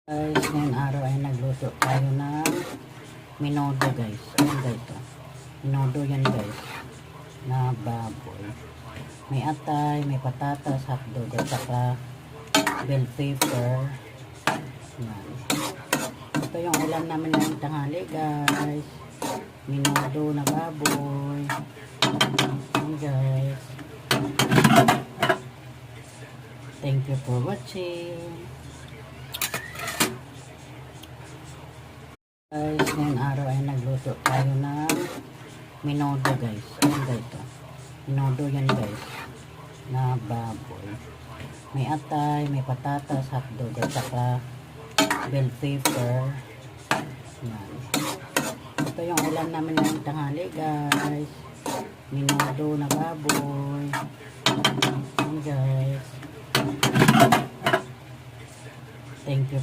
Guys, ngayong araw ay nagluto tayo ng minodo guys. Ayan guys to. Minodo yan guys. Na baboy. May atay, may patatas, hotdog at saka bell pepper. Yan. Ito yung ulam namin ngayong tanghali guys. Minodo na baboy. Ayan guys. Thank you for watching. Guys, ngayong araw ay nagluto tayo ng minodo guys. Ayan guys to. Minodo yan guys. Na baboy. May atay, may patatas, hotdog at saka bell pepper. Yan. Ito yung ulam namin ng tanghali guys. Minodo na baboy. Ayan guys. Thank you.